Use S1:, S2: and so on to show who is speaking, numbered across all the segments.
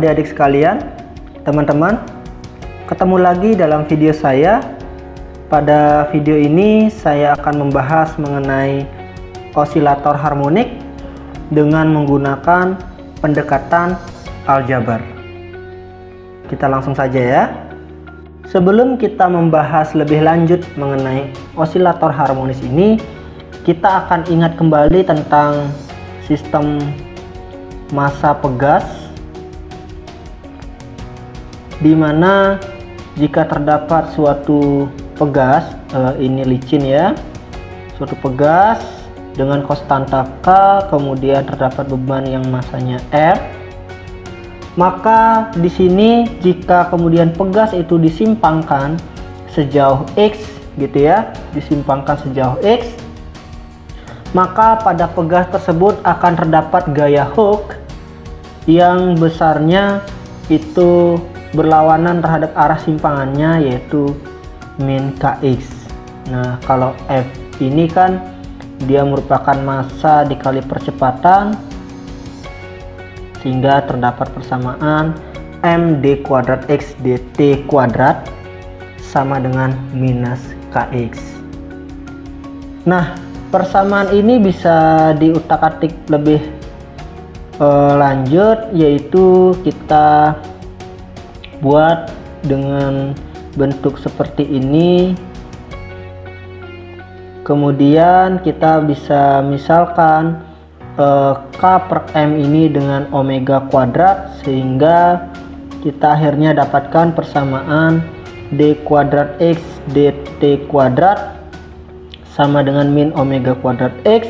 S1: adik-adik sekalian, teman-teman, ketemu lagi dalam video saya. Pada video ini saya akan membahas mengenai osilator harmonik dengan menggunakan pendekatan aljabar. Kita langsung saja ya. Sebelum kita membahas lebih lanjut mengenai osilator harmonis ini, kita akan ingat kembali tentang sistem massa pegas, di mana jika terdapat suatu pegas, ini licin ya, suatu pegas dengan konstanta K, kemudian terdapat beban yang massanya R, maka di sini jika kemudian pegas itu disimpangkan sejauh X gitu ya, disimpangkan sejauh X, maka pada pegas tersebut akan terdapat gaya Hooke yang besarnya itu berlawanan terhadap arah simpangannya, yaitu min Kx. Nah, kalau F ini kan dia merupakan massa dikali percepatan, sehingga terdapat persamaan md kuadrat x dt kuadrat sama dengan minus Kx. Nah, persamaan ini bisa diutak-atik lebih lanjut, yaitu kita buat dengan bentuk seperti ini. Kemudian kita bisa misalkan K per M ini dengan omega kuadrat, sehingga kita akhirnya dapatkan persamaan d kuadrat x dt kuadrat sama dengan min omega kuadrat x,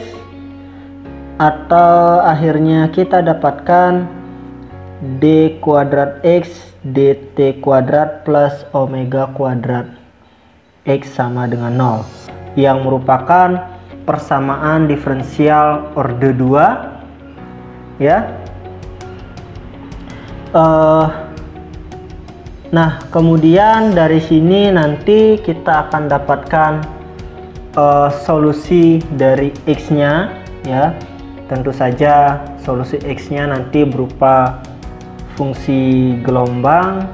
S1: atau akhirnya kita dapatkan d kuadrat x dt kuadrat plus omega kuadrat x sama dengan 0, yang merupakan persamaan diferensial orde 2 ya. Nah, kemudian dari sini nanti kita akan dapatkan solusi dari x nya ya. Tentu saja solusi x nya nanti berupa fungsi gelombang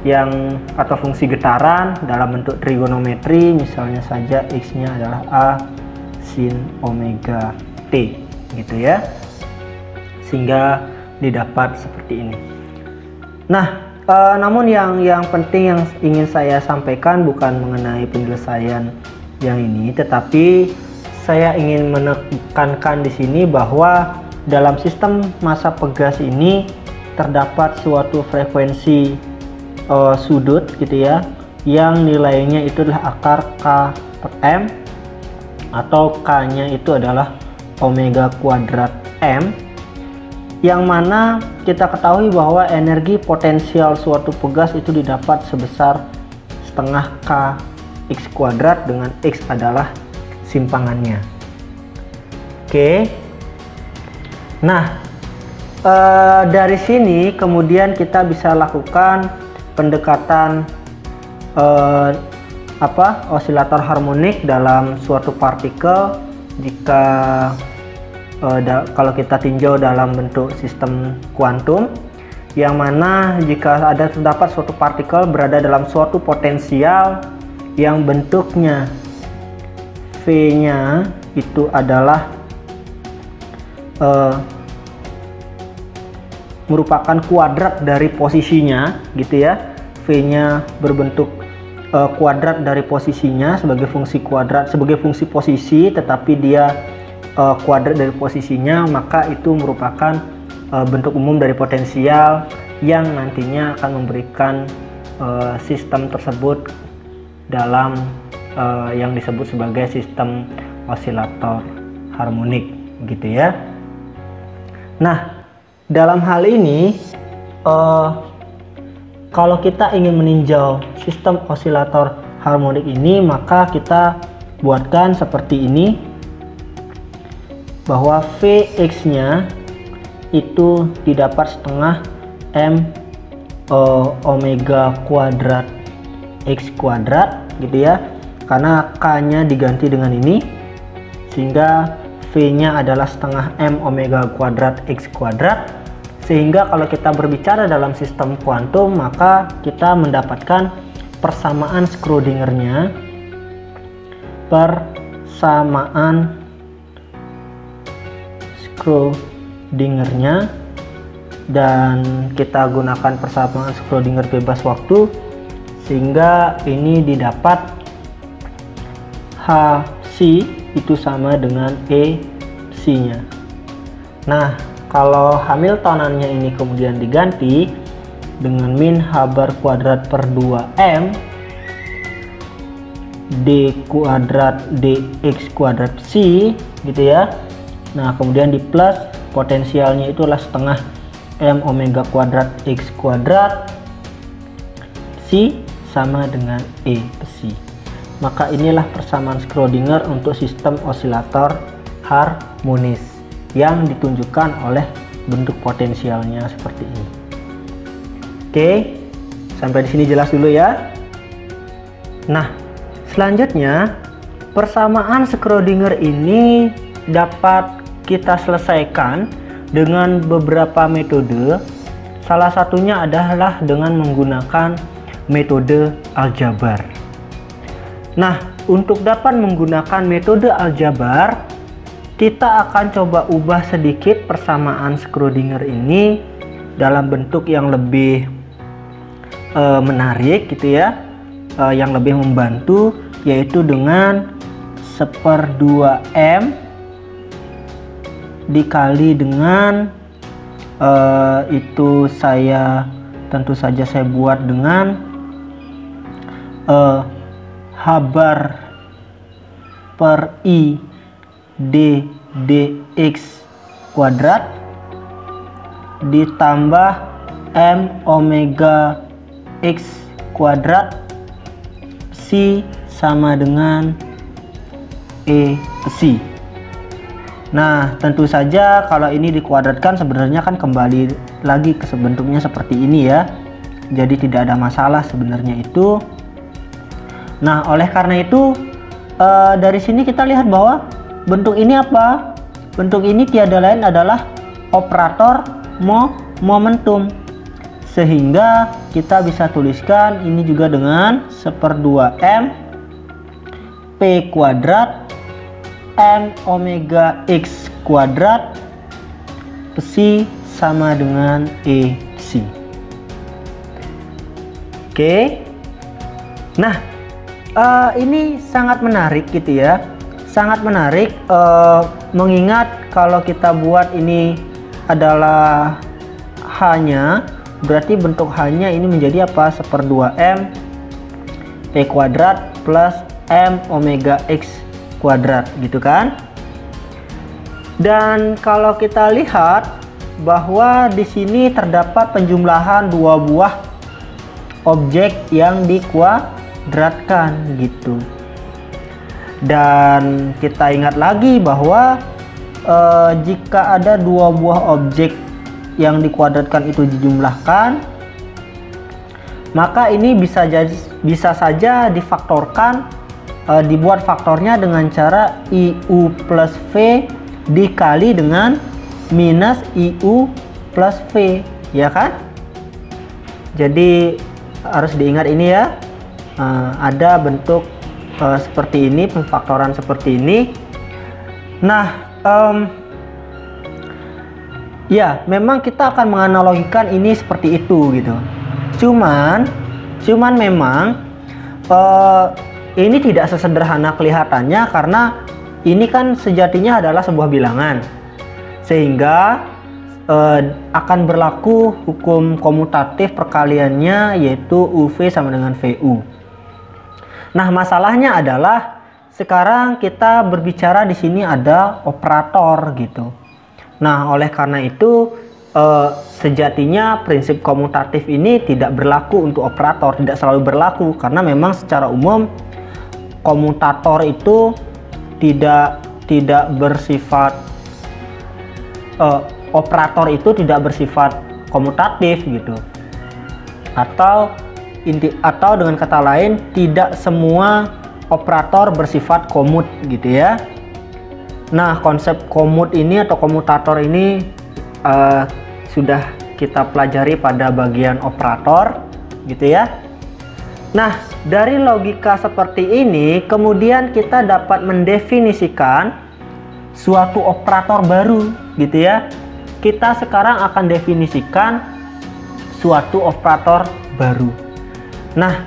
S1: yang atau fungsi getaran dalam bentuk trigonometri, misalnya saja x nya adalah a sin omega t gitu ya, sehingga didapat seperti ini. Nah, namun yang penting yang ingin saya sampaikan bukan mengenai penyelesaian yang ini, tetapi saya ingin menekankan di sini bahwa dalam sistem massa pegas ini terdapat suatu frekuensi sudut gitu ya, yang nilainya itu adalah akar K per M, atau K nya itu adalah omega kuadrat M, yang mana kita ketahui bahwa energi potensial suatu pegas itu didapat sebesar setengah K X kuadrat, dengan X adalah simpangannya. Oke. Nah, dari sini kemudian kita bisa lakukan pendekatan osilator harmonik dalam suatu partikel jika kalau kita tinjau dalam bentuk sistem kuantum, yang mana jika terdapat suatu partikel berada dalam suatu potensial yang bentuknya V nya itu adalah merupakan kuadrat dari posisinya gitu ya, V nya berbentuk kuadrat dari posisinya sebagai fungsi kuadrat, sebagai fungsi posisi, tetapi dia kuadrat dari posisinya, maka itu merupakan bentuk umum dari potensial yang nantinya akan memberikan sistem tersebut dalam yang disebut sebagai sistem osilator harmonik gitu ya. Nah, dalam hal ini kalau kita ingin meninjau sistem osilator harmonik ini, maka kita buatkan seperti ini, bahwa Vx nya itu didapat setengah M omega kuadrat X kuadrat gitu ya, karena K nya diganti dengan ini, sehingga V nya adalah setengah M omega kuadrat X kuadrat Sehingga kalau kita berbicara dalam sistem kuantum, maka kita mendapatkan persamaan Schrödingernya, dan kita gunakan persamaan Schrödinger bebas waktu, sehingga ini didapat Hc itu sama dengan Ec nya. Nah, kalau Hamiltonannya ini kemudian diganti dengan min h bar kuadrat per 2m d kuadrat dx kuadrat c gitu ya. Nah, kemudian di plus potensialnya itulah setengah m omega kuadrat x kuadrat c sama dengan E psi. Maka inilah persamaan Schrödinger untuk sistem osilator harmonis yang ditunjukkan oleh bentuk potensialnya seperti ini. Oke, sampai di sini jelas dulu ya. Nah, selanjutnya persamaan Schrödinger ini dapat kita selesaikan dengan beberapa metode. Salah satunya adalah dengan menggunakan metode aljabar. Nah, untuk dapat menggunakan metode aljabar, kita akan coba ubah sedikit persamaan Schrödinger ini dalam bentuk yang lebih menarik gitu ya, yang lebih membantu, yaitu dengan 1/2m dikali dengan itu tentu saja saya buat dengan h bar per i d dx kuadrat ditambah m omega x kuadrat psi sama dengan E psi. Nah, tentu saja kalau ini dikuadratkan sebenarnya kan kembali lagi ke bentuknya seperti ini ya. Jadi tidak ada masalah sebenarnya itu. Nah, oleh karena itu dari sini kita lihat bahwa bentuk ini apa? Bentuk ini tiada lain adalah operator momentum. Sehingga kita bisa tuliskan ini juga dengan 1/2m p kuadrat m omega x kuadrat psi sama dengan E psi. Oke. Nah, ini sangat menarik gitu ya. Sangat menarik mengingat kalau kita buat ini adalah H-nya, berarti bentuk H-nya ini menjadi apa? 1/2m P kuadrat plus M omega X kuadrat gitu kan. Dan kalau kita lihat bahwa di sini terdapat penjumlahan dua buah objek yang dikuadratkan gitu. Dan kita ingat lagi bahwa jika ada dua buah objek yang dikuadratkan itu dijumlahkan, maka ini bisa saja difaktorkan, dibuat faktornya dengan cara IU plus V dikali dengan minus IU plus V, ya kan? Jadi harus diingat ini ya, ada bentuk seperti ini, pemfaktoran seperti ini. Nah, ya memang kita akan menganalogikan ini seperti itu gitu. Cuman memang ini tidak sesederhana kelihatannya, karena ini kan sejatinya adalah sebuah bilangan, sehingga akan berlaku hukum komutatif perkaliannya, yaitu UV sama dengan VU. Nah, masalahnya adalah sekarang kita berbicara di sini ada operator gitu. Nah, oleh karena itu sejatinya prinsip komutatif ini tidak berlaku untuk operator, tidak selalu berlaku, karena memang secara umum komutator itu tidak bersifat operator itu tidak bersifat komutatif gitu. Atau dengan kata lain, tidak semua operator bersifat komut gitu ya. Nah, konsep komut ini atau komutator ini sudah kita pelajari pada bagian operator gitu ya. Nah, dari logika seperti ini kemudian kita dapat mendefinisikan suatu operator baru gitu ya. Kita sekarang akan definisikan suatu operator baru. Nah,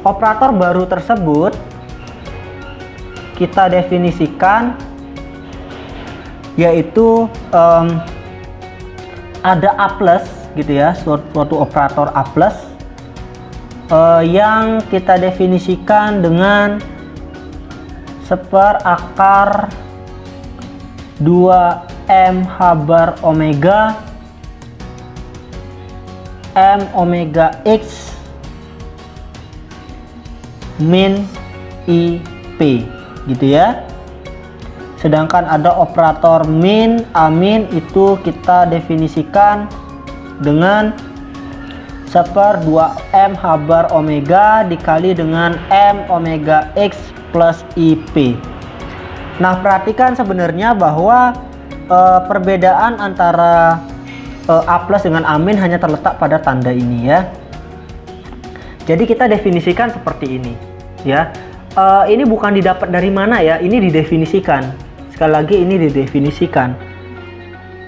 S1: operator baru tersebut kita definisikan yaitu ada A plus gitu ya, suatu operator A plus yang kita definisikan dengan seperakar 2M bar omega M omega X min IP gitu ya. Sedangkan ada operator min, amin itu kita definisikan dengan 1/2M bar omega dikali dengan M omega X plus IP. Nah, perhatikan sebenarnya bahwa perbedaan antara A plus dengan amin hanya terletak pada tanda ini ya. Jadi kita definisikan seperti ini ya. Ini bukan didapat dari mana ya, ini didefinisikan. Sekali lagi ini didefinisikan,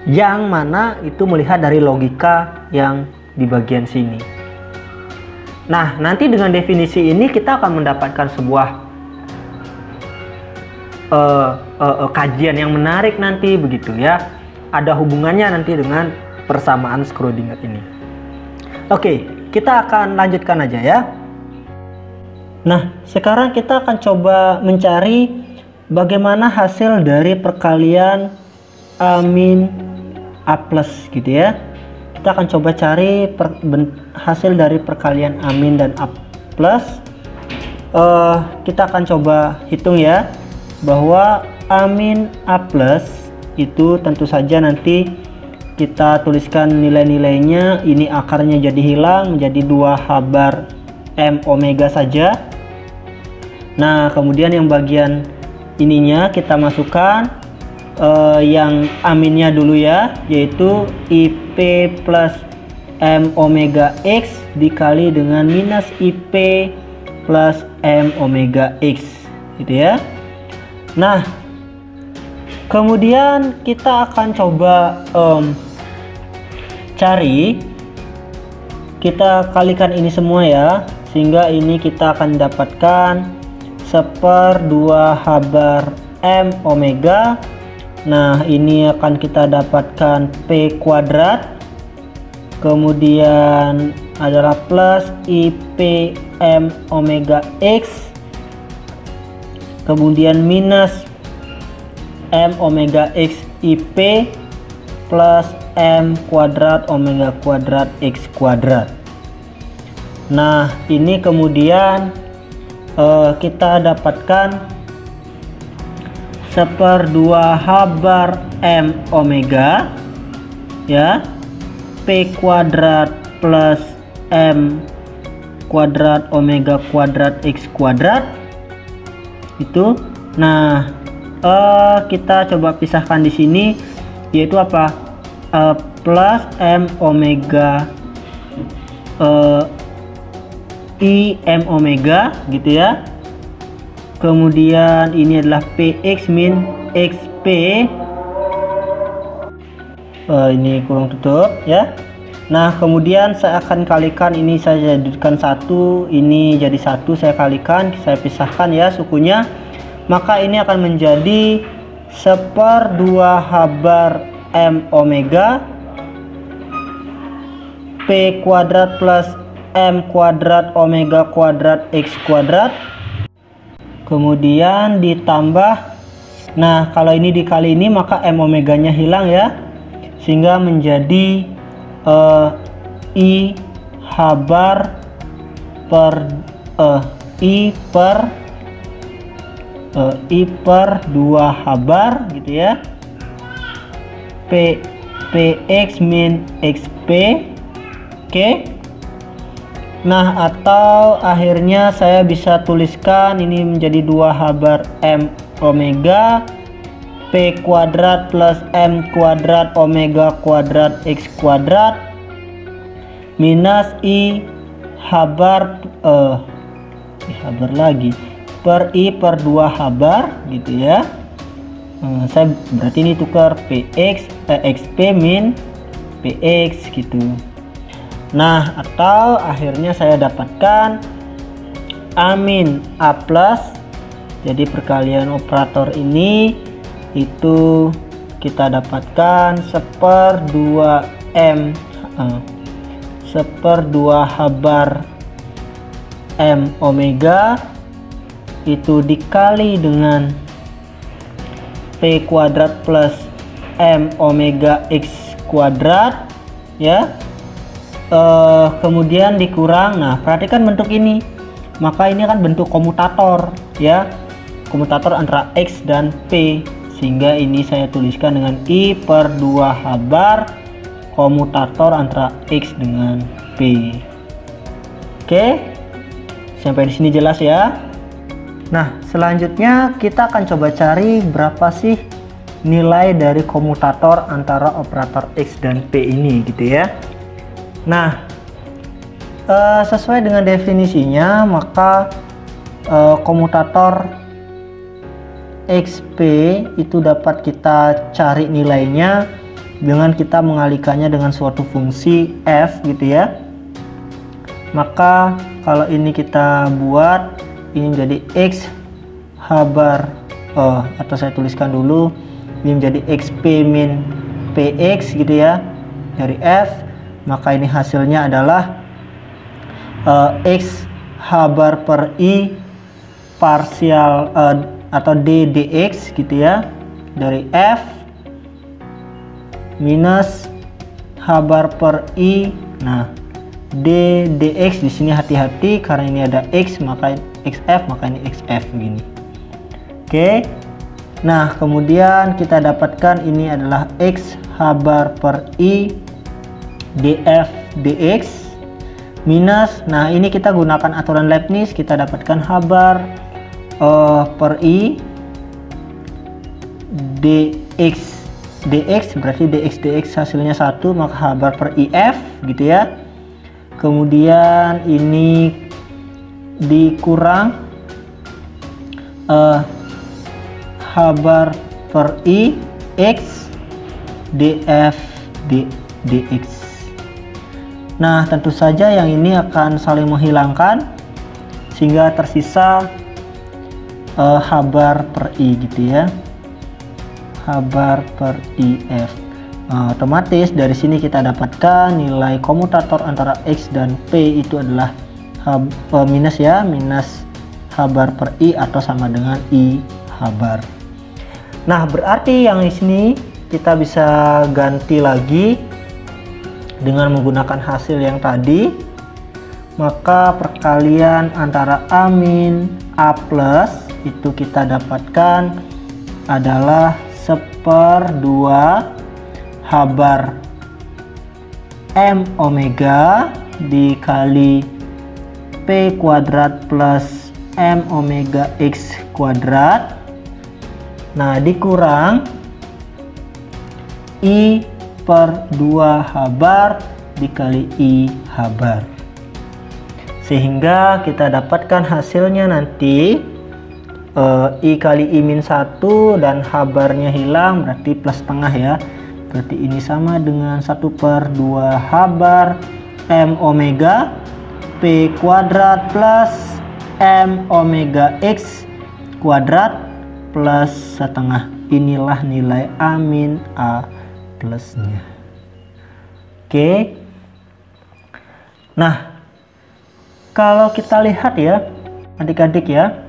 S1: yang mana itu melihat dari logika yang di bagian sini. Nah, nanti dengan definisi ini kita akan mendapatkan sebuah kajian yang menarik nanti begitu ya. Ada hubungannya nanti dengan persamaan Schrödinger ini. Oke, kita akan lanjutkan aja ya. Nah, sekarang kita akan coba mencari bagaimana hasil dari perkalian amin A plus gitu ya. Kita akan coba cari hasil dari perkalian amin dan A plus. Kita akan coba hitung ya, bahwa amin A plus itu tentu saja nanti kita tuliskan nilai-nilainya. Ini akarnya jadi hilang menjadi 2H bar M omega saja. Nah, kemudian yang bagian ininya kita masukkan yang aminnya dulu ya, yaitu IP plus M omega X dikali dengan minus IP plus M omega X gitu ya. Nah, kemudian kita akan coba kita kalikan ini semua ya, sehingga ini kita akan dapatkan 1/2H bar M omega. Nah, ini akan kita dapatkan P kuadrat, kemudian adalah plus IP M omega X, kemudian minus M omega X IP plus M kuadrat omega kuadrat X kuadrat. Nah, ini kemudian kita dapatkan 1/2H bar M omega ya, P kuadrat plus M kuadrat omega kuadrat X kuadrat itu. Nah, kita coba pisahkan di sini, yaitu apa, plus M omega I M omega gitu ya. Kemudian ini adalah PX min XP, ini kurung tutup ya. Nah, kemudian saya akan kalikan ini, saya jadikan 1, ini jadi 1, saya kalikan, saya pisahkan ya sukunya. Maka ini akan menjadi 1/2H bar M omega P kuadrat plus M kuadrat omega kuadrat X kuadrat, kemudian ditambah, nah kalau ini dikali ini maka M omeganya hilang ya, sehingga menjadi I H bar per I per 2H bar gitu ya, PX min XP. Oke. Nah, atau akhirnya saya bisa tuliskan ini menjadi 2H bar M omega P kuadrat plus M kuadrat omega kuadrat X kuadrat minus I habar lagi per I per 2 habar gitu ya. Saya berarti ini tukar PX XP min PX gitu. Nah, atau akhirnya saya dapatkan A min A plus. Jadi perkalian operator ini itu kita dapatkan 1/2 M 1/2 habar M omega itu dikali dengan P kuadrat plus M omega X kuadrat ya. Kemudian dikurang. Nah, perhatikan bentuk ini. Maka ini kan bentuk komutator ya. Komutator antara X dan P. Sehingga ini saya tuliskan dengan I per 2 habar komutator antara X dengan P. Oke, sampai di sini jelas ya. Nah, selanjutnya kita akan coba cari berapa sih nilai dari komutator antara operator X dan P ini gitu ya. Nah, sesuai dengan definisinya maka komutator XP itu dapat kita cari nilainya dengan kita mengalihkannya dengan suatu fungsi f gitu ya. Maka kalau ini kita buat ini menjadi X habar atau saya tuliskan dulu ini menjadi XP min PX gitu ya dari f. Maka ini hasilnya adalah X habar per I parsial atau D dx gitu ya dari F minus habar per I. Nah, D dx di sini hati-hati karena ini ada X maka XF maka ini XF begini. Oke. Nah, kemudian kita dapatkan ini adalah X habar per I df dx minus, nah ini kita gunakan aturan Leibniz, kita dapatkan habar per I dx dx berarti dx hasilnya 1 maka habar per IF gitu ya. Kemudian ini dikurang habar per I X df dx. Nah, tentu saja yang ini akan saling menghilangkan sehingga tersisa habar per I gitu ya, habar per IF. Otomatis dari sini kita dapatkan nilai komutator antara X dan P itu adalah minus ya, minus habar per I atau sama dengan I habar. Nah, berarti yang di sini kita bisa ganti lagi dengan menggunakan hasil yang tadi. Maka perkalian antara A min A plus itu kita dapatkan adalah 1/2 habar M omega dikali P kuadrat plus M omega X kuadrat. Nah, dikurang I per 2 habar dikali I habar. Sehingga kita dapatkan hasilnya nanti I kali I min 1 dan habarnya hilang berarti plus setengah ya. Berarti ini sama dengan 1/2 habar M omega P kuadrat plus M omega X kuadrat plus setengah. Inilah nilai A min A plusnya. Oke. Nah, kalau kita lihat ya adik-adik ya,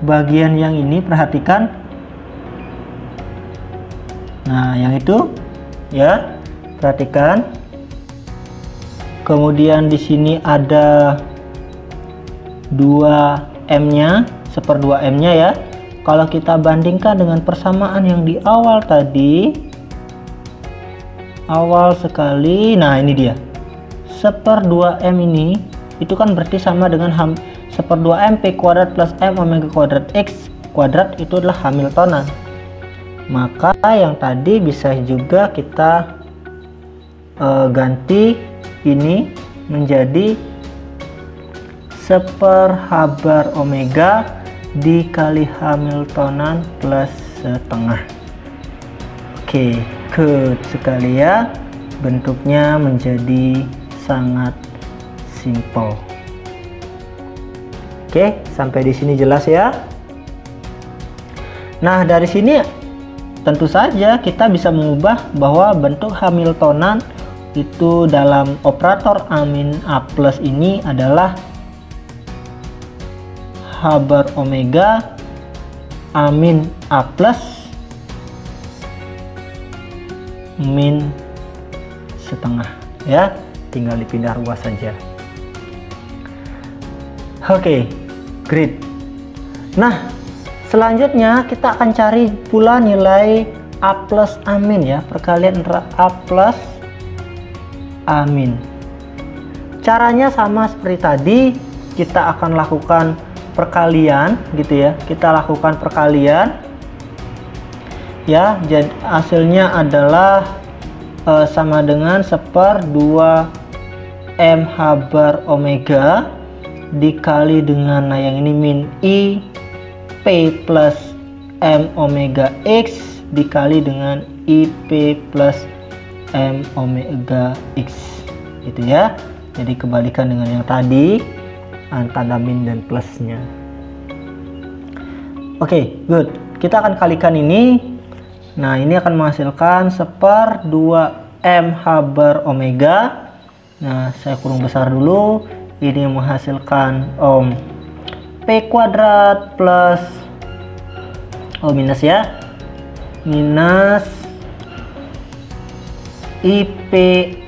S1: bagian yang ini perhatikan. Nah, yang itu ya, perhatikan. Kemudian di sini ada 2M-nya, 1/2M-nya ya. Kalau kita bandingkan dengan persamaan yang di awal tadi, awal sekali, nah ini dia 1/2M ini itu kan berarti sama dengan 1/2M P kuadrat plus M omega kuadrat X kuadrat, itu adalah Hamiltonan. maka yang tadi bisa juga kita ganti ini menjadi 1/H bar omega dikali Hamiltonan plus setengah. Oke, good sekali ya. Bentuknya menjadi sangat simple. Oke, sampai di sini jelas ya. Nah, dari sini tentu saja kita bisa mengubah bahwa bentuk Hamiltonan itu dalam operator amin A plus ini adalah H bar omega amin A plus min setengah ya, tinggal dipindah ruas saja. Oke, great. Nah, selanjutnya kita akan cari pula nilai A plus amin ya, perkalian antara A plus amin. Caranya sama seperti tadi, kita akan lakukan perkalian gitu ya. Kita lakukan perkalian ya, jadi hasilnya adalah sama dengan 1/2 mH bar omega dikali dengan, nah yang ini min I P plus M omega X dikali dengan IP plus M omega X gitu ya. Jadi kebalikan dengan yang tadi, antara min dan plusnya. Oke, good. Kita akan kalikan ini. Nah, ini akan menghasilkan 1/2 mH bar omega. Nah, saya kurung besar dulu. Ini menghasilkan P kuadrat plus minus ya, minus IP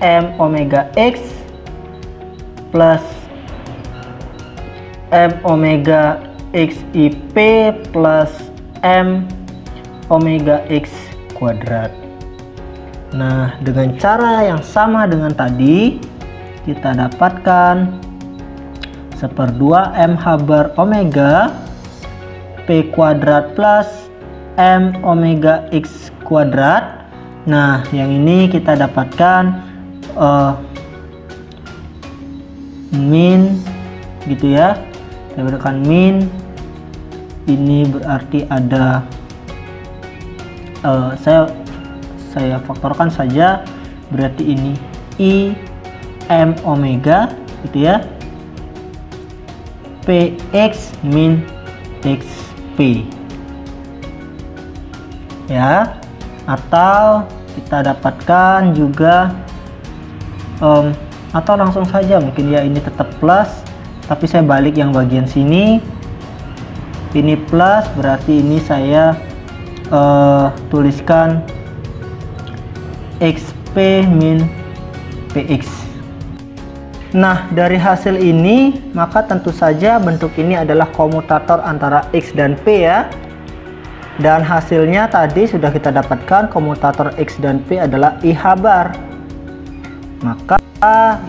S1: M omega X plus M omega X IP plus M omega X kuadrat. Nah, dengan cara yang sama dengan tadi, kita dapatkan 1/2 mH bar omega P kuadrat plus M omega X kuadrat. Nah, yang ini kita dapatkan min gitu ya. Kita berikan min, ini berarti ada saya faktorkan saja, berarti ini I M omega gitu ya, Px min XP ya. Atau kita dapatkan juga atau langsung saja mungkin ya, ini tetap plus tapi saya balik yang bagian sini, ini plus berarti ini saya tuliskan XP min PX. Nah, dari hasil ini maka tentu saja bentuk ini adalah komutator antara X dan P ya. Dan hasilnya tadi sudah kita dapatkan, komutator X dan P adalah IH bar. Maka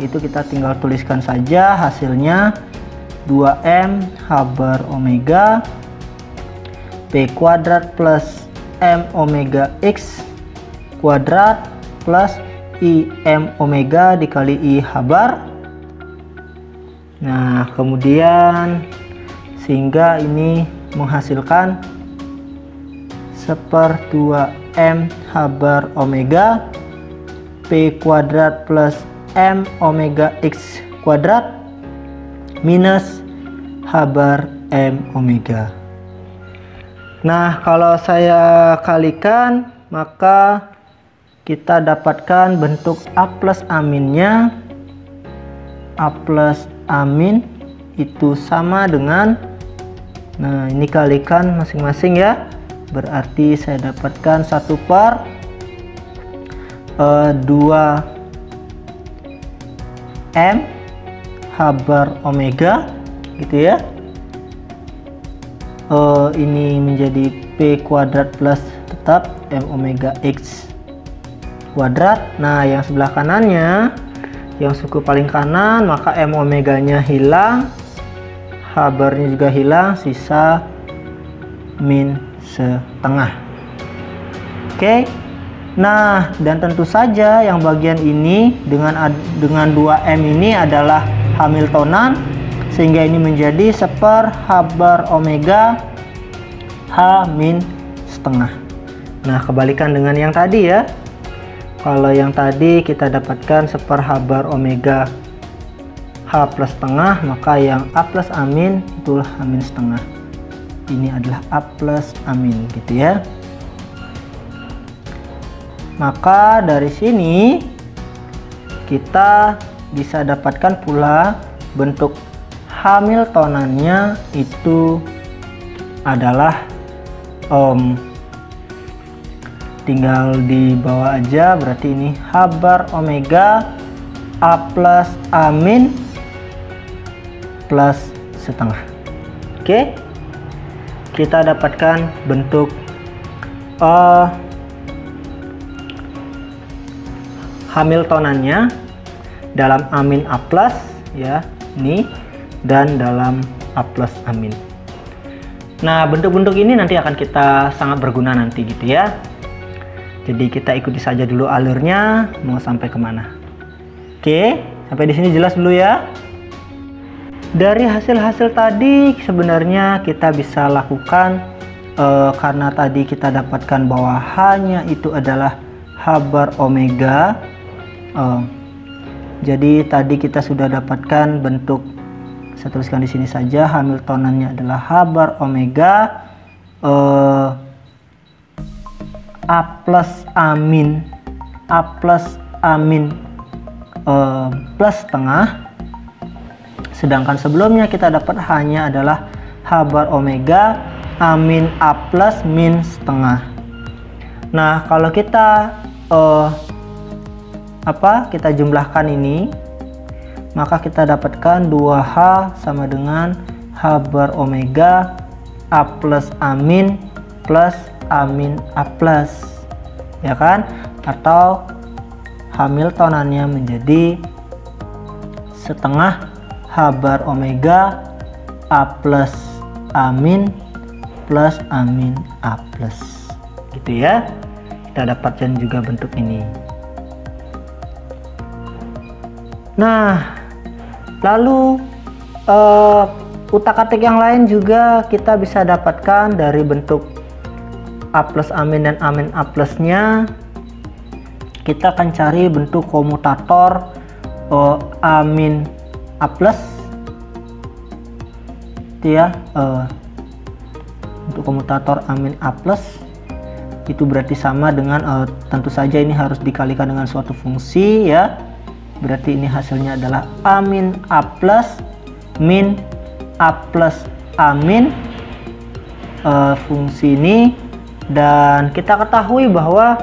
S1: itu kita tinggal tuliskan saja hasilnya 2M H bar omega P kuadrat plus M omega X kuadrat plus IM omega dikali IH bar. Nah, kemudian sehingga ini menghasilkan 1/2 M H bar omega P kuadrat plus M omega X kuadrat minus H bar M omega. Nah, kalau saya kalikan maka kita dapatkan bentuk A plus aminnya. A plus amin itu sama dengan, nah ini kalikan masing-masing ya, berarti saya dapatkan 1/2 M H bar omega gitu ya. Ini menjadi P kuadrat plus tetap M omega X kuadrat. Nah, yang sebelah kanannya, yang suku paling kanan, maka M omeganya hilang, H barnya juga hilang, sisa min setengah. Oke. Nah, dan tentu saja yang bagian ini dengan 2M ini adalah Hamiltonan, sehingga ini menjadi 1/H omega H min setengah. Nah, kebalikan dengan yang tadi ya. Kalau yang tadi kita dapatkan 1/H omega H plus setengah, maka yang A plus A min itulah H min setengah. Ini adalah A plus A min gitu ya. Maka dari sini kita bisa dapatkan pula bentuk Hamiltonannya itu adalah tinggal dibawa aja, berarti ini H bar omega A plus A min plus setengah. Oke, kita dapatkan bentuk Hamiltonannya dalam A min A plus ya, ini, dan dalam A plus A min. Nah, bentuk-bentuk ini nanti akan kita sangat berguna nanti gitu ya. Jadi kita ikuti saja dulu alurnya mau sampai kemana. Oke, sampai di sini jelas dulu ya. Dari hasil-hasil tadi sebenarnya kita bisa lakukan karena tadi kita dapatkan bahwa hanya itu adalah H bar omega. Jadi tadi kita sudah dapatkan bentuk, saya tuliskan di sini saja, Hamiltonannya adalah H bar omega A plus A min plus setengah. Sedangkan sebelumnya kita dapat hanya adalah H bar omega A min A plus min setengah. Nah, kalau kita kita jumlahkan ini, maka kita dapatkan 2H sama dengan H bar omega A plus A min plus A min A plus, ya kan? Atau Hamiltonannya menjadi setengah H bar omega A plus A min plus A min A plus, gitu ya. Kita dapatkan juga bentuk ini. Nah, lalu utak-atik yang lain juga kita bisa dapatkan dari bentuk A plus A min dan A min A plusnya. Kita akan cari bentuk komutator A min A plus itu ya. Untuk komutator A min A plus itu berarti sama dengan tentu saja ini harus dikalikan dengan suatu fungsi ya. Berarti ini hasilnya adalah A min A plus min A plus A min fungsi ini. Dan kita ketahui bahwa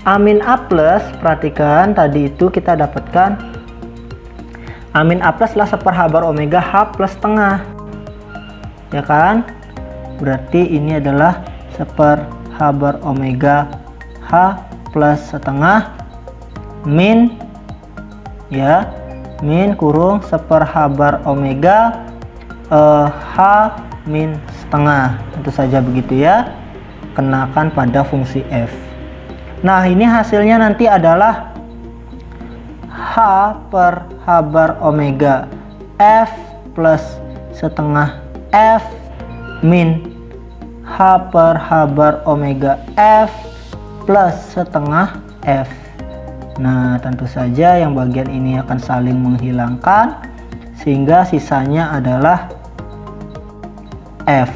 S1: A min A plus, perhatikan tadi itu kita dapatkan A min A plus adalah 1/H bar omega H plus setengah, ya kan? Berarti ini adalah 1/H bar omega H plus setengah min ya, min kurung 1/H bar omega H min setengah, tentu saja begitu ya, kenakan pada fungsi f. Nah, ini hasilnya nanti adalah H per H bar omega f plus setengah f min H per H bar omega f plus setengah f. Nah, tentu saja yang bagian ini akan saling menghilangkan sehingga sisanya adalah f.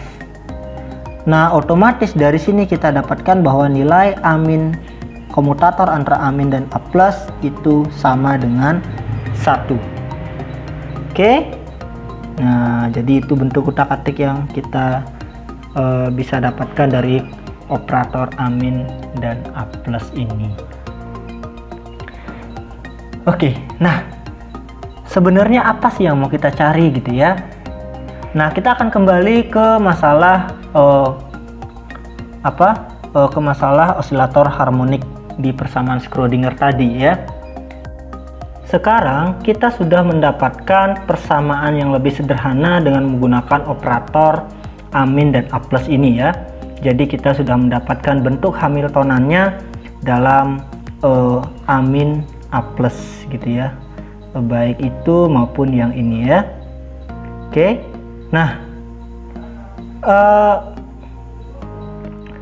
S1: Nah, otomatis dari sini kita dapatkan bahwa nilai A min komutator antara A min dan A plus itu sama dengan 1. Oke. Nah, jadi itu bentuk utak-atik yang kita bisa dapatkan dari operator A min dan A plus ini. Oke, nah sebenarnya apa sih yang mau kita cari gitu ya? Nah, kita akan kembali ke masalah ke masalah osilator harmonik di persamaan Schrödinger tadi ya. Sekarang kita sudah mendapatkan persamaan yang lebih sederhana dengan menggunakan operator A min dan A plus ini ya. Jadi kita sudah mendapatkan bentuk Hamiltonannya dalam amin A+ gitu ya, baik itu maupun yang ini ya. Oke, nah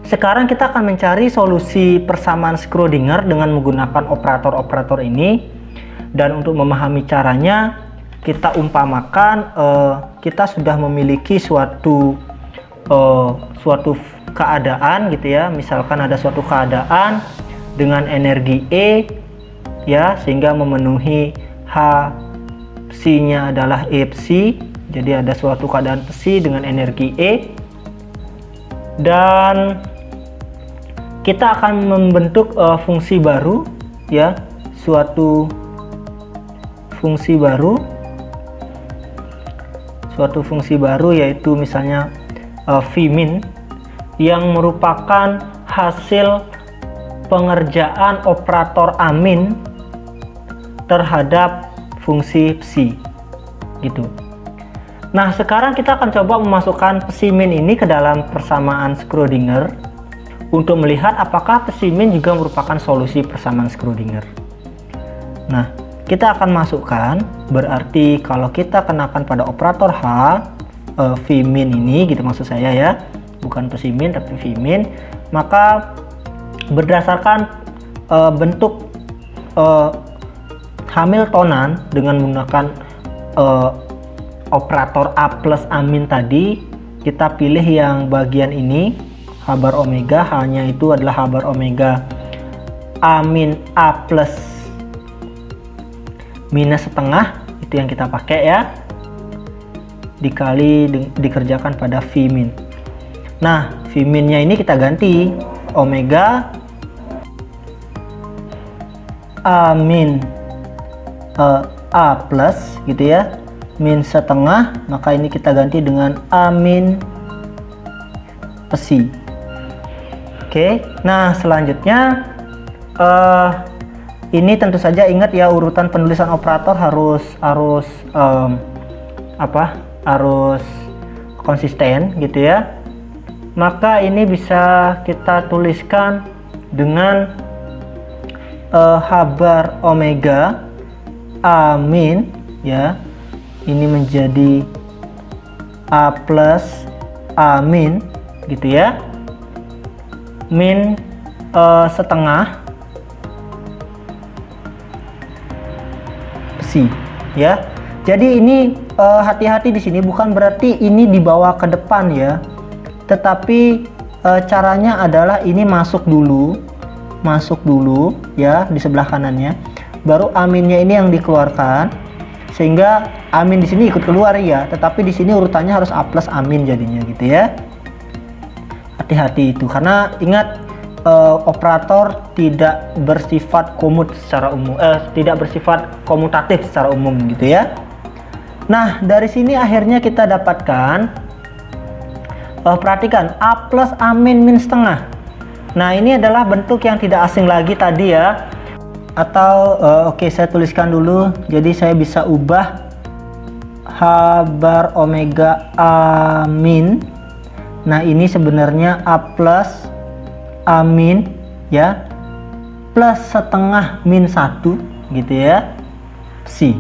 S1: sekarang kita akan mencari solusi persamaan Schrödinger dengan menggunakan operator-operator ini. Dan untuk memahami caranya, kita umpamakan kita sudah memiliki suatu keadaan gitu ya. Misalkan ada suatu keadaan dengan energi E ya, sehingga memenuhi H psi-nya adalah E psi. Jadi ada suatu keadaan psi dengan energi E, dan kita akan membentuk fungsi baru ya, suatu fungsi baru yaitu misalnya Vmin, yang merupakan hasil pengerjaan operator amin terhadap fungsi psi gitu. Nah, sekarang kita akan coba memasukkan psimin ini ke dalam persamaan Schrödinger untuk melihat apakah psimin juga merupakan solusi persamaan Schrödinger. Nah, kita akan masukkan, berarti kalau kita kenakan pada operator H, Vmin ini gitu maksud saya ya, bukan psimin tapi Vmin, maka berdasarkan bentuk Hamiltonan dengan menggunakan operator A+ amin tadi, kita pilih yang bagian ini, H bar omega, H-nya itu adalah H bar omega amin A+ minus setengah, itu yang kita pakai ya, dikali dikerjakan pada Vmin. Nah, Vminnya ini kita ganti omega amin A+ gitu ya, min setengah, maka ini kita ganti dengan amin psi. Oke, nah selanjutnya ini tentu saja ingat ya, urutan penulisan operator harus konsisten gitu ya. Maka ini bisa kita tuliskan dengan H bar omega amin ya, ini menjadi A+ amin gitu ya, min setengah psi ya. Jadi ini hati-hati di sini, bukan berarti ini dibawa ke depan ya, tetapi caranya adalah ini masuk dulu ya di sebelah kanannya, baru aminnya ini yang dikeluarkan, sehingga amin di sini ikut keluar ya, tetapi di sini urutannya harus A+ amin jadinya gitu ya. Hati-hati itu, karena ingat operator tidak bersifat tidak bersifat komutatif secara umum gitu ya. Nah, dari sini akhirnya kita dapatkan, perhatikan A+ amin min setengah. Nah, ini adalah bentuk yang tidak asing lagi tadi ya, atau oke, saya tuliskan dulu. Jadi saya bisa ubah H bar omega amin. Nah, ini sebenarnya A+ amin ya, plus setengah min 1 gitu ya, psi.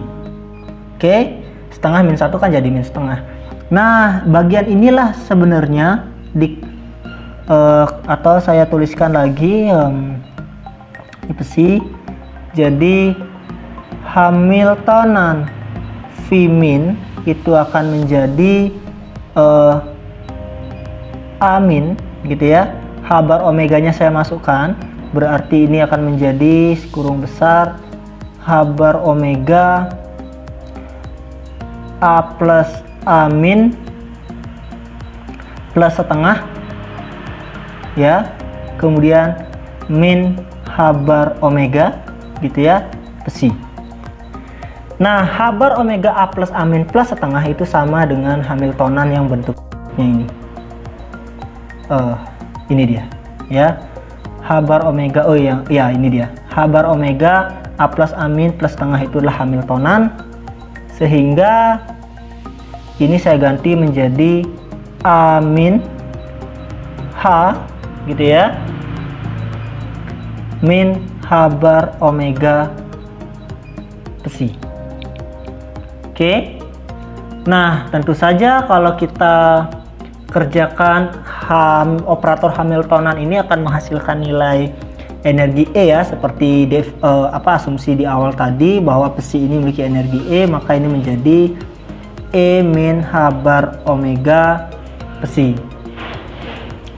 S1: Oke, setengah min 1 kan jadi min setengah. Nah, bagian inilah sebenarnya atau saya tuliskan lagi psi. Jadi Hamiltonan Vmin itu akan menjadi amin gitu ya. H bar omeganya saya masukkan, berarti ini akan menjadi kurung besar H bar omega A+ amin plus setengah ya, kemudian min H bar omega gitu ya, psi. Nah, H bar omega A+ amin plus setengah itu sama dengan Hamiltonan yang bentuknya ini. Ini dia ya, H bar omega, ini dia H bar omega A+ amin plus setengah, itu adalah Hamiltonan, sehingga ini saya ganti menjadi amin H gitu ya, min H bar omega besi. Oke. Nah, tentu saja kalau kita kerjakan operator Hamiltonan ini akan menghasilkan nilai energi E ya, seperti asumsi di awal tadi bahwa besi ini memiliki energi E, maka ini menjadi E min H bar omega besi.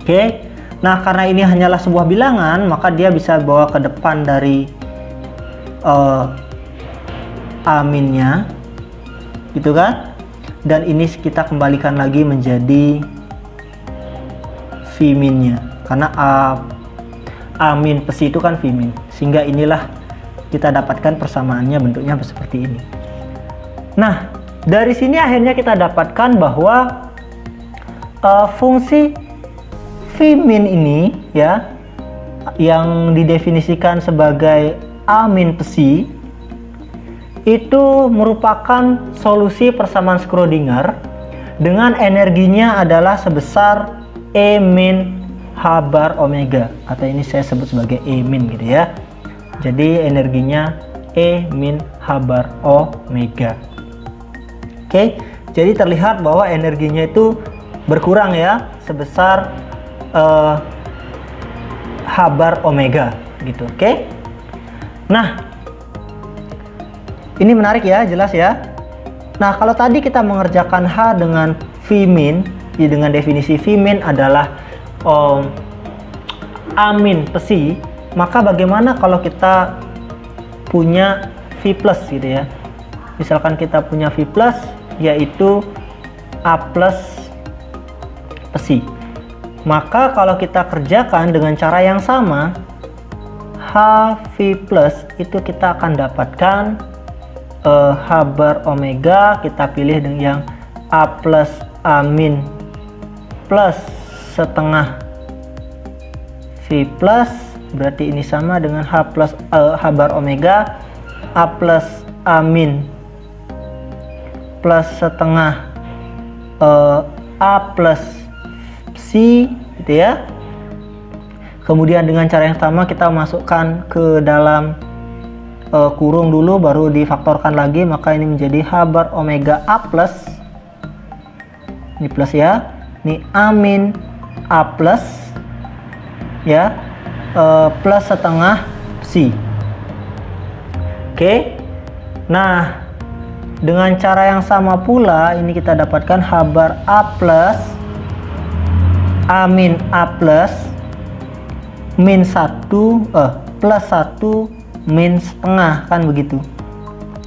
S1: Oke. Nah, karena ini hanyalah sebuah bilangan, maka dia bisa bawa ke depan dari A minnya gitu kan, dan ini kita kembalikan lagi menjadi V minnya, karena A min besi itu kan V min, sehingga inilah kita dapatkan persamaannya bentuknya seperti ini. Nah, dari sini akhirnya kita dapatkan bahwa fungsi V min ini ya, yang didefinisikan sebagai A min besi, itu merupakan solusi persamaan Schrödinger dengan energinya adalah sebesar E min H bar omega, atau ini saya sebut sebagai E min gitu ya. Jadi energinya E min H bar omega. Oke, jadi terlihat bahwa energinya itu berkurang ya, sebesar H bar omega gitu. Oke. Nah, ini menarik ya, jelas ya. Nah, kalau tadi kita mengerjakan H dengan V min, ya dengan definisi V min adalah A min besi, maka bagaimana kalau kita punya V plus gitu ya. Misalkan kita punya V plus, yaitu A plus besi. Maka kalau kita kerjakan dengan cara yang sama, HV plus itu kita akan dapatkan H bar omega, kita pilih dengan yang A plus A min plus setengah V plus, berarti ini sama dengan H plus H bar omega A plus A min plus setengah A plus C gitu ya. Kemudian dengan cara yang sama kita masukkan ke dalam kurung dulu, baru difaktorkan lagi, maka ini menjadi H bar omega A plus, ini plus ya, ini A min A plus ya, plus setengah C. Oke. Nah, dengan cara yang sama pula ini kita dapatkan H bar A plus A min A plus min 1 plus 1 min setengah, kan begitu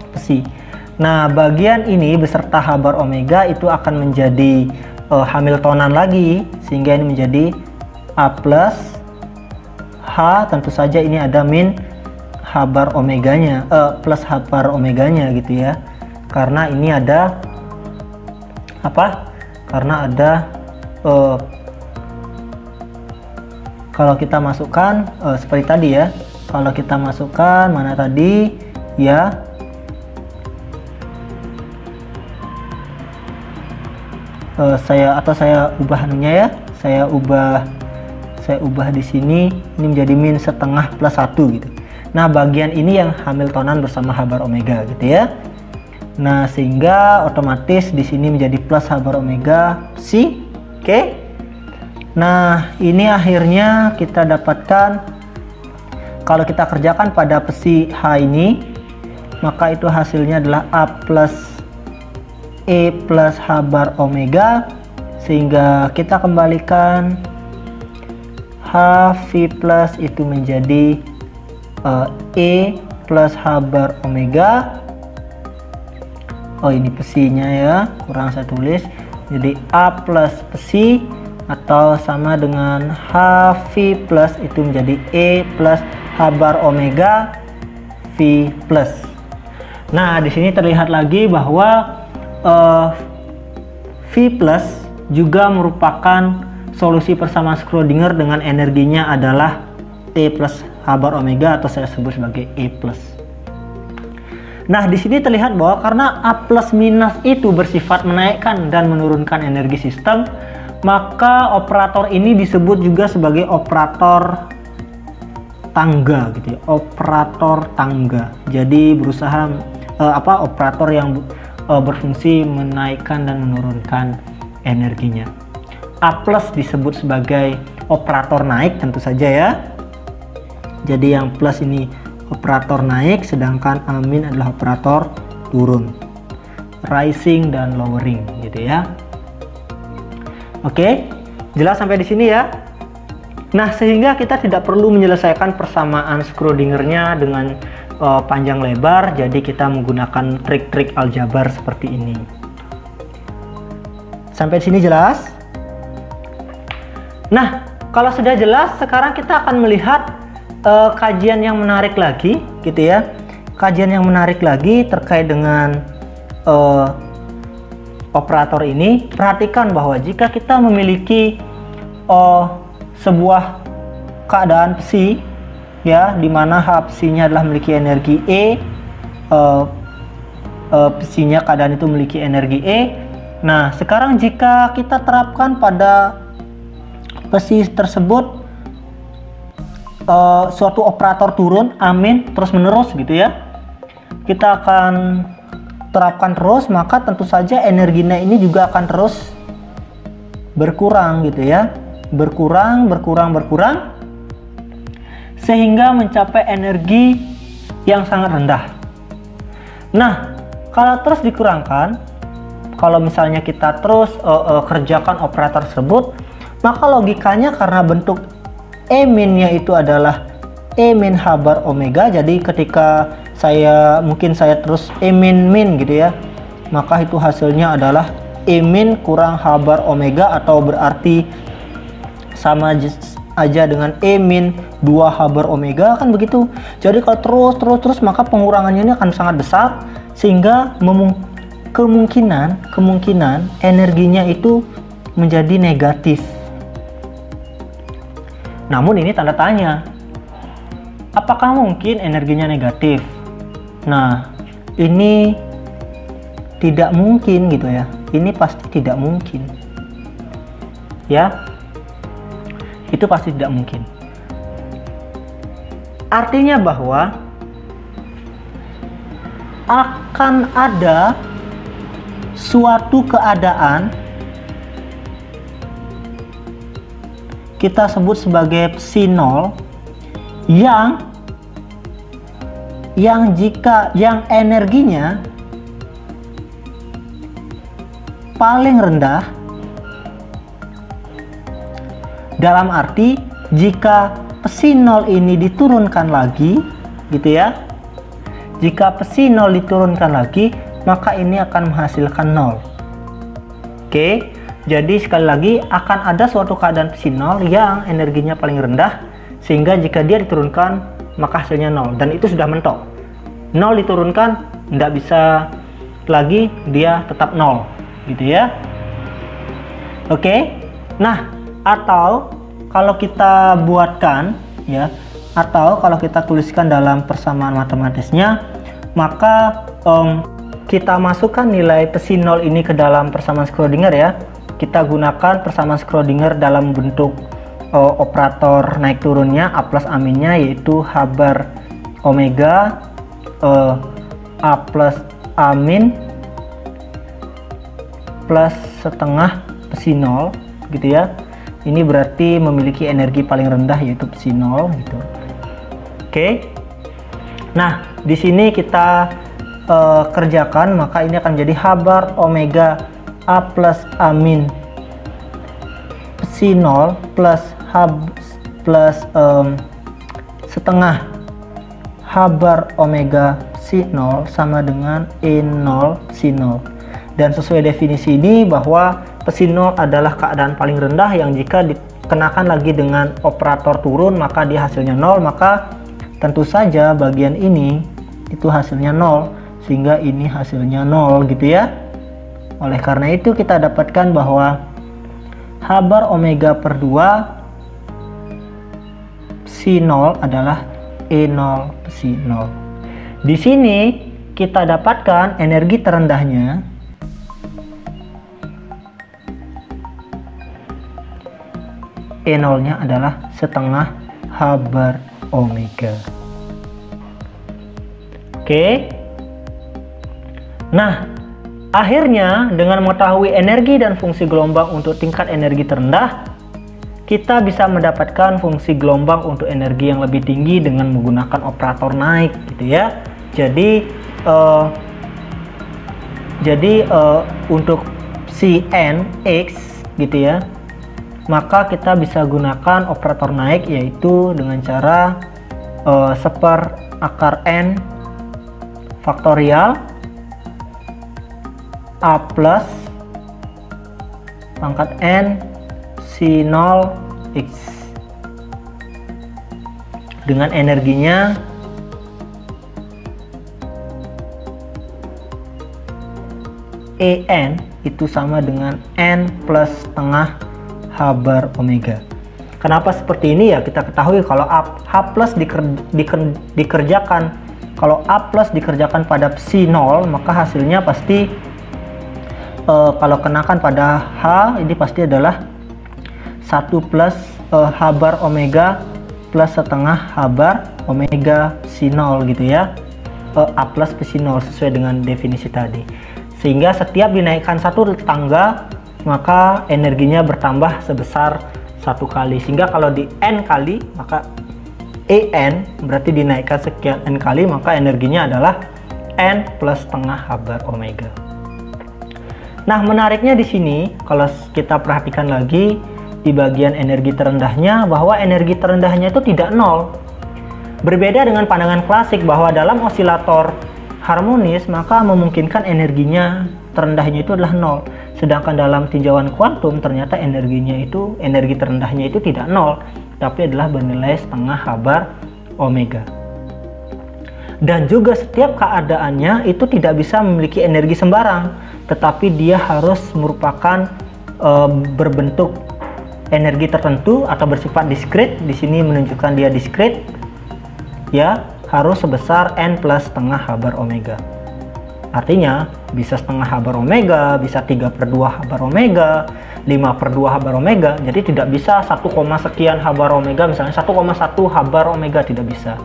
S1: besi. Nah, bagian ini beserta H bar omega itu akan menjadi Hamiltonan lagi, sehingga ini menjadi A plus H, tentu saja ini ada min H bar omeganya, plus H bar omeganya gitu ya, karena ini ada apa? Karena ada kalau kita masukkan seperti tadi ya, kalau kita masukkan mana tadi ya, saya ubah anunya ya, saya ubah di sini, ini menjadi min setengah plus 1 gitu. Nah, bagian ini yang Hamiltonan bersama H bar omega gitu ya. Nah, sehingga otomatis di sini menjadi plus H bar omega C. Oke. Nah, ini akhirnya kita dapatkan kalau kita kerjakan pada besi H ini, maka itu hasilnya adalah A plus E plus H bar omega, sehingga kita kembalikan HV plus itu menjadi E plus H bar omega. Oh, ini besinya ya, kurang saya tulis, jadi A plus besi atau sama dengan HV plus itu menjadi E plus H bar omega V plus. Nah, di sini terlihat lagi bahwa V plus juga merupakan solusi persamaan Schrödinger dengan energinya adalah E plus H bar omega, atau saya sebut sebagai E plus. Nah, di sini terlihat bahwa karena A plus minus itu bersifat menaikkan dan menurunkan energi sistem, maka operator ini disebut juga sebagai operator tangga gitu ya, operator tangga. Jadi berusaha operator yang berfungsi menaikkan dan menurunkan energinya. A+ disebut sebagai operator naik tentu saja ya. Jadi yang plus ini operator naik, sedangkan amin adalah operator turun, rising dan lowering gitu ya. Oke, jelas sampai di sini ya. Nah, sehingga kita tidak perlu menyelesaikan persamaan Schrödinger-nya dengan panjang lebar, jadi kita menggunakan trik-trik aljabar seperti ini. Sampai di sini jelas? Nah, kalau sudah jelas, sekarang kita akan melihat kajian yang menarik lagi gitu ya. Kajian yang menarik lagi terkait dengan operator ini. Perhatikan bahwa jika kita memiliki sebuah keadaan psi ya, di mana H psi-nya adalah memiliki energi E, psi-nya keadaan itu memiliki energi E. Nah, sekarang jika kita terapkan pada psi tersebut suatu operator turun amin terus menerus gitu ya, kita akan terapkan terus, maka tentu saja energinya ini juga akan terus berkurang gitu ya, berkurang sehingga mencapai energi yang sangat rendah. Nah, kalau terus dikurangkan, kalau misalnya kita terus kerjakan operator tersebut, maka logikanya karena bentuk E-nya itu adalah E- H bar omega, jadi ketika mungkin saya terus E-min gitu ya, maka itu hasilnya adalah E- kurang H bar omega, atau berarti sama aja dengan E- 2 H bar omega, kan begitu. Jadi kalau terus maka pengurangannya ini akan sangat besar, sehingga kemungkinan energinya itu menjadi negatif. Namun ini tanda tanya, apakah mungkin energinya negatif? Nah, ini tidak mungkin gitu ya, ini pasti tidak mungkin ya, itu pasti tidak mungkin. Artinya bahwa akan ada suatu keadaan kita sebut sebagai psi 0 yang energinya paling rendah, dalam arti jika psi 0 ini diturunkan lagi gitu ya, jika psi 0 diturunkan lagi, maka ini akan menghasilkan 0. Oke, jadi sekali lagi akan ada suatu keadaan psi 0 yang energinya paling rendah, sehingga jika dia diturunkan maka hasilnya 0, dan itu sudah mentok. 0 diturunkan tidak bisa lagi, dia tetap 0 gitu ya. Oke, nah atau kalau kita buatkan ya, atau kalau kita tuliskan dalam persamaan matematisnya, maka kita masukkan nilai psi 0 ini ke dalam persamaan Schrödinger ya. Kita gunakan persamaan Schrödinger dalam bentuk operator naik turunnya, A plus aminnya, yaitu H bar omega A plus amin plus setengah psi 0 gitu ya. Ini berarti memiliki energi paling rendah, yaitu psi 0 gitu. Oke. Nah, di sini kita kerjakan, maka ini akan jadi H bar omega A plus amin psi 0 plus H plus setengah H bar omega psi 0 sama dengan E0 psi 0. Dan sesuai definisi ini bahwa psi 0 adalah keadaan paling rendah yang jika dikenakan lagi dengan operator turun maka dia hasilnya 0, maka tentu saja bagian ini itu hasilnya 0, sehingga ini hasilnya 0 gitu ya. Oleh karena itu kita dapatkan bahwa H bar omega per 2 psi 0 adalah E0 psi 0. Di sini kita dapatkan energi terendahnya E0 nya adalah setengah H bar omega. Oke. Nah, akhirnya dengan mengetahui energi dan fungsi gelombang untuk tingkat energi terendah, kita bisa mendapatkan fungsi gelombang untuk energi yang lebih tinggi dengan menggunakan operator naik, gitu ya. Jadi untuk Cn X, gitu ya, maka kita bisa gunakan operator naik, yaitu dengan cara seper akar n faktorial A plus pangkat n C0 X dengan energinya En itu sama dengan n plus setengah H bar omega. Kenapa seperti ini ya? Kita ketahui kalau H plus dikerjakan, kalau A plus dikerjakan pada C0, maka hasilnya pasti kalau kenakan pada H ini pasti adalah 1 plus H bar omega plus setengah H bar omega C0, gitu ya. A plus plus C0 sesuai dengan definisi tadi. Sehingga setiap dinaikkan satu tangga, maka energinya bertambah sebesar 1 kali. Sehingga kalau di n kali, maka En berarti dinaikkan sekian n kali, maka energinya adalah n plus setengah H bar omega. Nah, menariknya di sini kalau kita perhatikan lagi di bagian energi terendahnya, bahwa energi terendahnya itu tidak nol. Berbeda dengan pandangan klasik bahwa dalam osilator harmonis maka memungkinkan energinya terendahnya itu adalah nol. Sedangkan dalam tinjauan kuantum ternyata energi terendahnya itu tidak nol, tapi adalah bernilai setengah H bar omega. Dan juga setiap keadaannya itu tidak bisa memiliki energi sembarang, tetapi dia harus merupakan berbentuk energi tertentu atau bersifat diskrit. Di sini menunjukkan dia diskrit, ya, harus sebesar n plus setengah H bar omega. Artinya bisa setengah H bar omega, bisa 3/2 H bar omega, 5/2 H bar omega. Jadi tidak bisa 1, sekian H bar omega, misalnya 1,1 H bar omega, tidak bisa.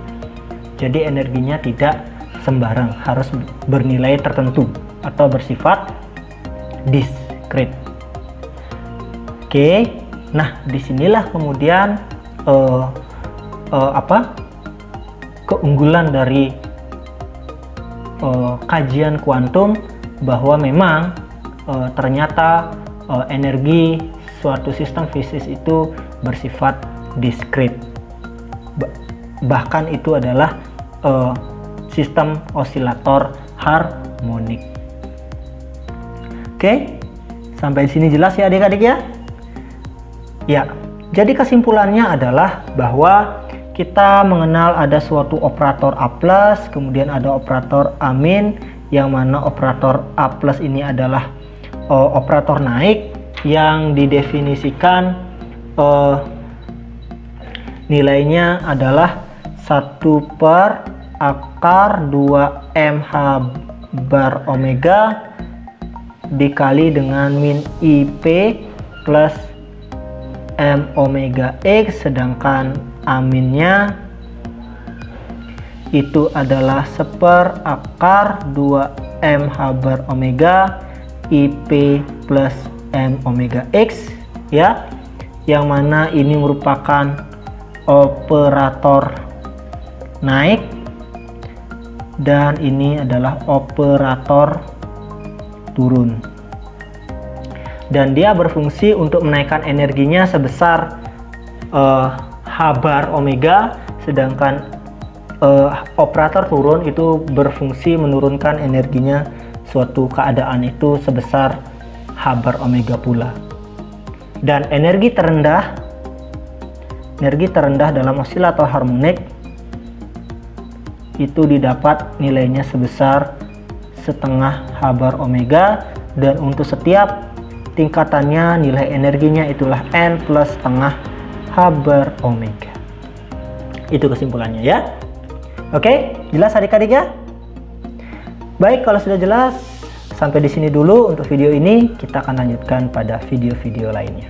S1: Jadi energinya tidak sembarang, harus bernilai tertentu atau bersifat diskrit. Oke, nah disinilah kemudian keunggulan dari kajian kuantum, bahwa memang ternyata energi suatu sistem fisik itu bersifat diskrit. Bahkan itu adalah sistem osilator harmonik. Oke, sampai di sini jelas ya adik-adik ya? Ya, jadi kesimpulannya adalah bahwa kita mengenal ada suatu operator A+, kemudian ada operator A-, yang mana operator A+ ini adalah operator naik yang didefinisikan nilainya adalah 1 per akar 2mH bar omega dikali dengan min IP plus m omega X, sedangkan aminnya itu adalah seper akar 2mH bar omega IP plus m omega X, ya, yang mana ini merupakan operator naik dan ini adalah operator turun, dan dia berfungsi untuk menaikkan energinya sebesar H bar omega, sedangkan operator turun itu berfungsi menurunkan energinya suatu keadaan itu sebesar H bar omega pula. Dan energi terendah dalam osilator harmonik itu didapat nilainya sebesar setengah H bar omega, dan untuk setiap tingkatannya nilai energinya itulah n plus setengah H bar omega. Itu kesimpulannya ya. Oke, jelas adik-adik ya? Baik, kalau sudah jelas, sampai di sini dulu untuk video ini. Kita akan lanjutkan pada video-video lainnya.